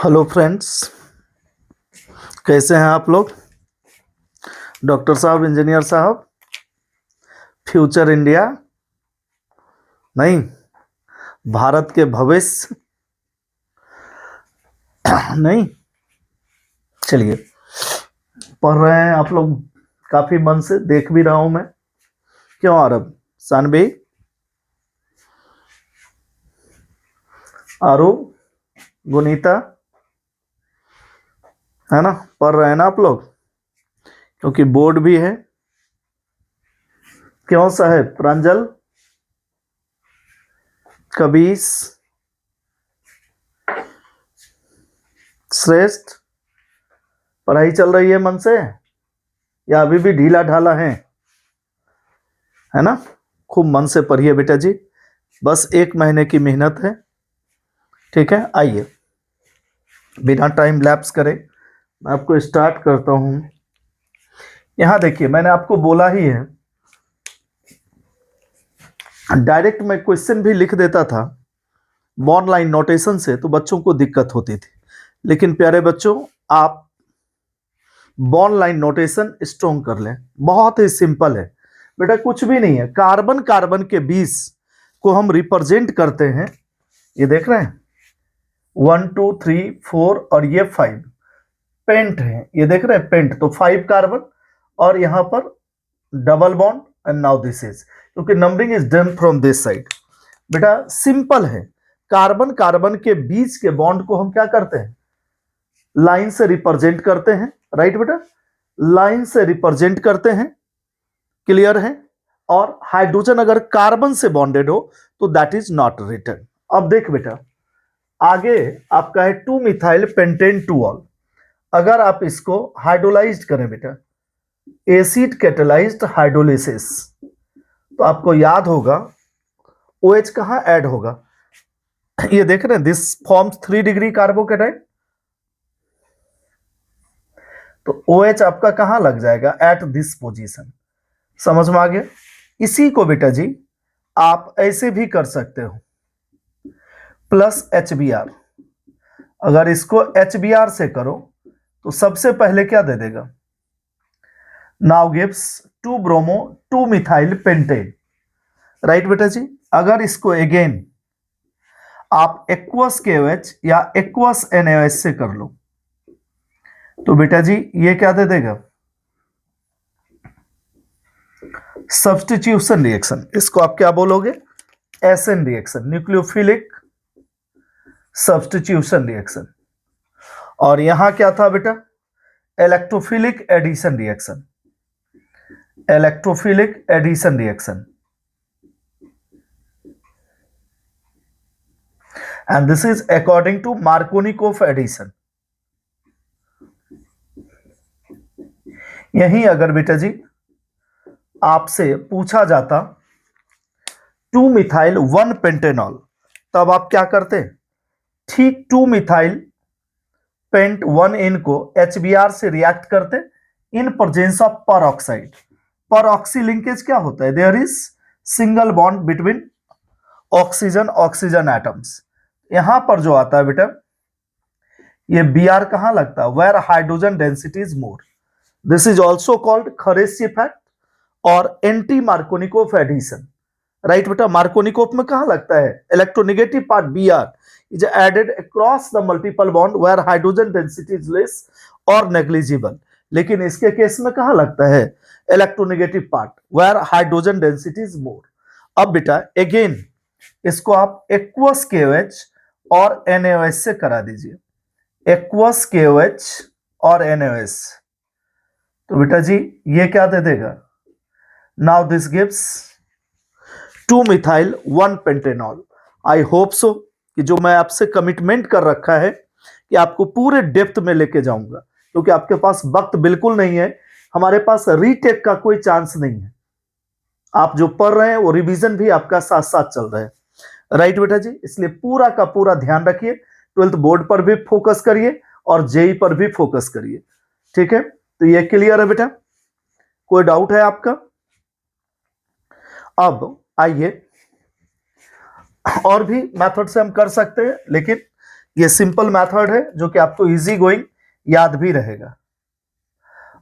Hello friends, कैसे हैं आप लोग। डॉक्टर साहब, इंजीनियर साहब, फ्यूचर इंडिया नहीं, भारत के भविष्य नहीं। चलिए, पढ़ रहे हैं आप लोग काफी मन से, देख भी रहा हूं मैं। क्यों आरब, सानवी, आरू, गुनीता, है ना, पढ़ रहे हैं ना आप लोग, क्योंकि बोर्ड भी है। क्यों साहेब, प्रांजल, कबीस, श्रेष्ठ, पढ़ाई चल रही है मन से या अभी भी ढीला ढाला है ना। खूब मन से पढ़िए बेटा जी, बस 1 महीने की मेहनत है। ठीक है, आइए बिना टाइम लैप्स करे मैं आपको स्टार्ट करता हूं। यहां देखिए, मैंने आपको बोला ही है, डायरेक्ट मैं क्वेश्चन भी लिख देता था बॉन्ड लाइन नोटेशन से तो बच्चों को दिक्कत होती थी। लेकिन प्यारे बच्चों, आप बॉन्ड लाइन नोटेशन स्ट्रॉन्ग कर लें, बहुत ही सिंपल है बेटा, कुछ भी नहीं है। कार्बन कार्बन के 20 को हम रिप्रेजेंट करते हैं, ये देख रहे हैं 1 2 3 4 और ये 5 पेंट है, ये देख रहे हैं पेंट, तो 5 कार्बन और यहां पर double bond and now this is, क्योंकि numbering is done from this side. बेटा सिंपल है, कार्बन कार्बन के बीच के बॉन्ड को हम क्या करते हैं, लाइन से रिप्रेजेंट करते हैं। राइट बेटा, लाइन से रिप्रेजेंट करते हैं, क्लियर है। और हाइड्रोजन अगर कार्बन से बॉन्डेड हो तो दैट इज नॉट रिटन। अब देख बेटा, आगे आपका है 2 मिथाइल पेंटेन 2ऑल। अगर आप इसको हाइड्रोलाइज्ड करें बेटा, एसिड कैटेलाइज्ड हाइड्रोलिसिस, तो आपको याद होगा OH कहां ऐड होगा, ये देख रहे हैं, दिस फॉर्म्स 3 डिग्री कार्बोकेटाइन, तो OH आपका कहां लग जाएगा, एट दिस पोजीशन। समझ में आ गया। इसी को बेटा जी आप ऐसे भी कर सकते हो, प्लस HBr। अगर इसको HBr से करो तो सबसे पहले क्या दे देगा, now gives 2 bromo 2 methyl pentane. Right बेटा जी, अगर इसको अगेन आप एक्वस KOH या एक्वस NaOH से कर लो तो बेटा जी ये क्या दे देगा, सब्स्टिट्यूशन रिएक्शन। इसको आप क्या बोलोगे, SN reaction, nucleophilic substitution reaction. और यहां क्या था बेटा, electrophilic addition reaction, electrophilic addition reaction. and this is according to Markovnikov addition। यही अगर बेटा जी आपसे पूछा जाता 2 मिथाइल 1 पेंटेनॉल, तब आप क्या करते, ठीक 2 मिथाइल पेंट 1 इन को HBr से रिएक्ट करते in presence of peroxide. Peroxy linkage क्या होता है, there is single bond between oxygen oxygen atoms. यहां पर जो आता है बेटा, ये Br कहां लगता है, where hydrogen density is more. This is also called Kharasch effect और एंटी मार्कोनिकोव एडिशन। राइट बेटा, मार्कोनिकोव में कहां लगता है, electronegative part Br is added across the multiple bond where hydrogen density is less or negligible। लेकिन इसके case में कहां लगता है, electronegative part where hydrogen density is more। अब बेटा अगेन इसको आप एक्वस KOH और NaOH से करा दीजिए, एक्वस KOH और NaOH, तो बेटा जी ये क्या दे देगा, now this gives 2 methyl 1 pentanol. I hope so कि जो मैं आपसे कमिटमेंट कर रखा है कि आपको पूरे डेप्थ में लेके जाऊंगा, क्योंकि आपके पास वक्त बिल्कुल नहीं है, हमारे पास रीटेक का कोई चांस नहीं है। आप जो पढ़ रहे हैं वो रिवीजन भी आपका साथ साथ चल रहा है। राइट बेटा जी, इसलिए पूरा का पूरा ध्यान रखिए, 12th बोर्ड पर भी फोकस करिए और जेई पर भी फोकस करिए। ठीक है, तो ये क्लियर है बेटा, कोई डाउट है आपका। अब आइए, और भी मेथड से हम कर सकते हैं, लेकिन ये सिंपल मेथड है जो कि आपको इजी गोइंग याद भी रहेगा।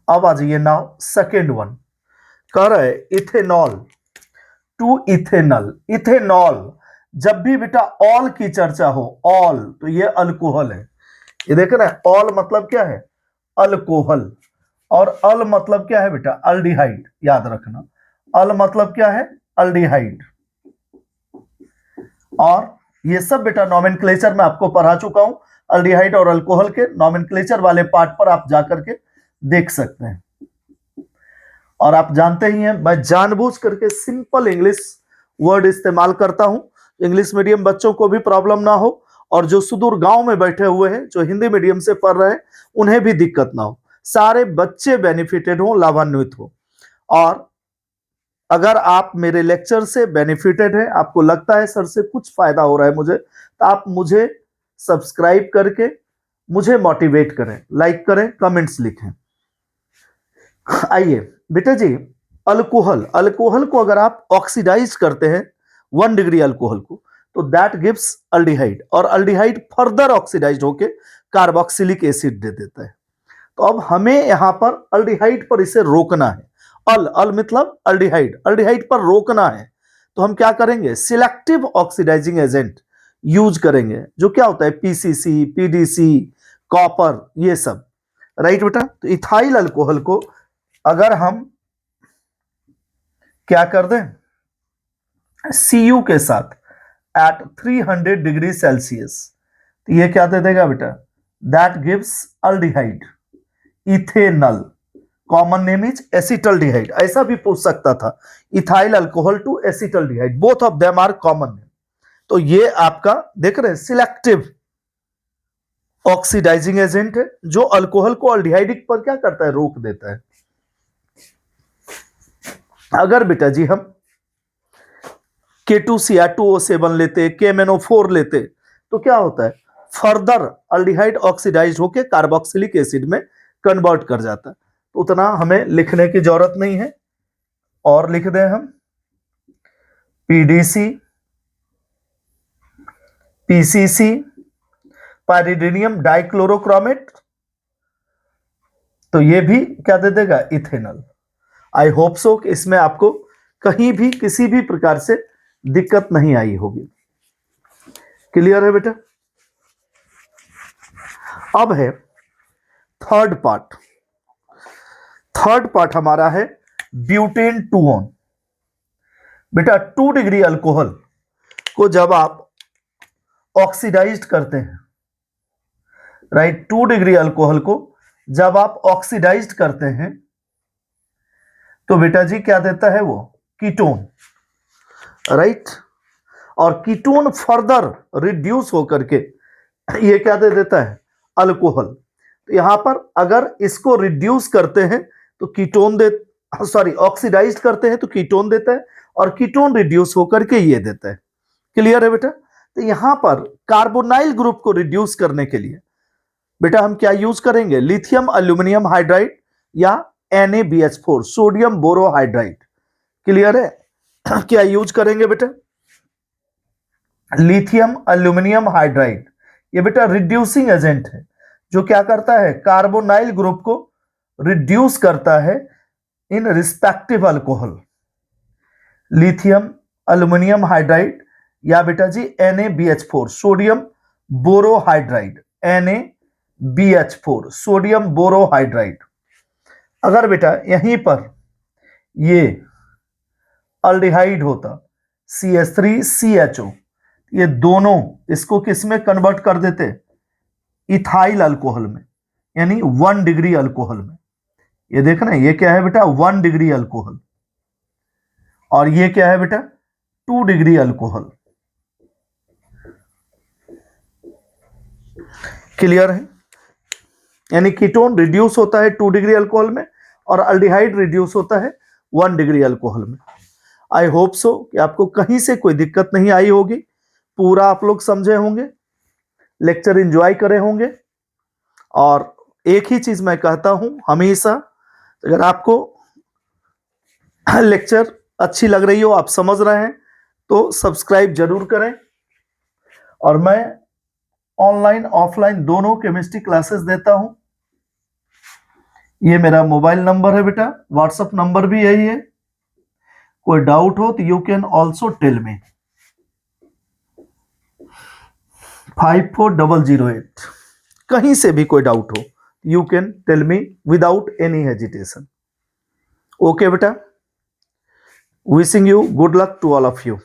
अब आ जाइए नाउ सेकेंड वन, कह रहे इथेनॉल टू इथेनल। इथेनॉल, जब भी बेटा ऑल की चर्चा हो, ऑल, तो ये अल्कोहल है। ये देख रहे हैं, ऑल मतलब क्या है? अल्कोहल। और अल मतलब क्या है बेटा? अल्डिहाइड। याद रखना, अल मतलब क्या है? अल्डिहाइड। और ये सब बेटा नॉमेनक्लेचर में आपको पढ़ा चुका हूं। अल्डिहाइड और अल्कोहल के नॉमेनक्लेचर वाले पार्ट पर आप जाकर के देख सकते हैं। और आप जानते ही हैं, मैं जानबूझ करके सिंपल इंग्लिश वर्ड इस्तेमाल करता हूं, इंग्लिश मीडियम बच्चों को भी प्रॉब्लम ना हो, और जो सुदूर गांव में बैठे हुए हैं, जो हिंदी मीडियम से पढ़ रहे हैं, उन्हें भी दिक्कत ना हो, सारे बच्चे बेनिफिटेड हो, लाभान्वित हो। और अगर आप मेरे लेक्चर से बेनिफिटेड है, आपको लगता है सर से कुछ फायदा हो रहा है मुझे, तो आप मुझे सब्सक्राइब करके मुझे मोटिवेट करें, लाइक करें, कमेंट्स लिखें। आइए बेटा जी, अल्कोहल, अल्कोहल को अगर आप ऑक्सीडाइज करते हैं 1 डिग्री अल्कोहल को, तो दैट गिव्स अल्डिहाइड, और अल्डिहाइड फर्दर ऑक्सीडाइज होके कार्बोक्सिलिक एसिड दे देता है। तो अब हमें यहां पर अल्डिहाइड पर इसे रोकना है। अल, अल मतलब अल्डिहाइड, अल्डिहाइड पर रोकना है। तो हम क्या करेंगे? सिलेक्टिव ऑक्सीडाइजिंग एजेंट यूज करेंगे, जो क्या होता है? पीसीसी, पीडीसी, कॉपर, ये सब। राइट बेटा? तो इथाइल अल्कोहल को अगर हम क्या कर दें, Cu के साथ एट 300 डिग्री सेल्सियस, तो ये क्या दे देगा बेटा? That gives aldehyde, ethanal. Common name is acetaldehyde, ऐसा भी पूछ सकता था, ethyl alcohol to acetaldehyde, both of them are common name. तो ये आपका देख रहे हैं सिलेक्टिव ऑक्सीडाइजिंग एजेंट है, जो अल्कोहल को अल्डिहाइडिक पर क्या करता है? रोक देता है। अगर बेटा जी हम K2Cr2O7 लेते, KMnO4 लेते, तो क्या होता है? फर्दर अल्डिहाइड ऑक्सीडाइज होकर कार्बोक्सिलिक एसिड में कन्वर्ट कर जाता है। तो उतना हमें लिखने की जरूरत नहीं है, और लिख दें हम पीडीसी, पीसीसी, पाइरिडिनियम डाइक्लोरोक्रोमेट, तो ये भी क्या दे देगा? इथेनॉल। आई होप सो कि इसमें आपको कहीं भी किसी भी प्रकार से दिक्कत नहीं आई होगी। क्लियर है बेटा? अब है थर्ड पार्ट। थर्ड पार्ट हमारा है ब्यूटेन 2-on। बेटा 2 डिग्री अल्कोहल को जब आप ऑक्सीडाइज्ड करते हैं, राइट, 2 डिग्री अल्कोहल को जब आप ऑक्सीडाइज्ड करते हैं, तो बेटा जी क्या देता है? वो कीटोन, राइट। और कीटोन फर्दर रिड्यूस होकर के ये क्या दे देता है? अल्कोहल। तो यहां पर अगर इसको रिड्यूस करते हैं तो कीटोन दे, सॉरी, ऑक्सीडाइज करते हैं तो कीटोन देता है, और कीटोन रिड्यूस होकर के ये देता है। क्लियर है बेटा? तो यहां पर कार्बोनाइल ग्रुप को रिड्यूस करने के लिए बेटा हम क्या यूज करेंगे? लिथियम एल्यूमिनियम हाइड्राइड या NaBH4, सोडियम बोरोहाइड्राइड। क्लियर है? क्या यूज करेंगे बेटा? Lithium aluminium hydride. ये बेटा रिड्यूसिंग एजेंट है, जो क्या करता है? कार्बोनाइल ग्रुप को रिड्यूस करता है in respective alcohol. Lithium aluminium hydride या बेटा जी NaBH4, sodium borohydride, NaBH4, sodium borohydride. अगर बेटा यहीं पर ये अल्डिहाइड होता CH3CHO, ये दोनों इसको किस में कन्वर्ट कर देते? इथाइल अल्कोहल में, यानी 1 डिग्री अल्कोहल में। ये देखना, ये क्या है बेटा? 1 डिग्री अल्कोहल। और ये क्या है बेटा? 2 डिग्री अल्कोहल। क्लियर है? यानी कीटोन रिड्यूस होता है 2 डिग्री अल्कोहल में, और अल्डिहाइड रिड्यूस होता है 1 डिग्री अल्कोहल में। आई होप सो कि आपको कहीं से कोई दिक्कत नहीं आई होगी, पूरा आप लोग समझे होंगे, लेक्चर एंजॉय करे होंगे। और एक ही चीज मैं कहता हूं हमेशा, अगर आपको लेक्चर अच्छी लग रही हो, आप समझ रहे हैं, तो सब्सक्राइब जरूर करें। और मैं ऑनलाइन ऑफलाइन दोनों केमिस्ट्री क्लासेस देता हूं। ये मेरा मोबाइल नंबर है बेटा, व्हाट्सएप नंबर भी यही है। कोई डाउट हो तो you can also tell me. 54008, कहीं से भी कोई डाउट हो you can tell me without any hesitation. Okay बेटा, wishing you good luck to all of you.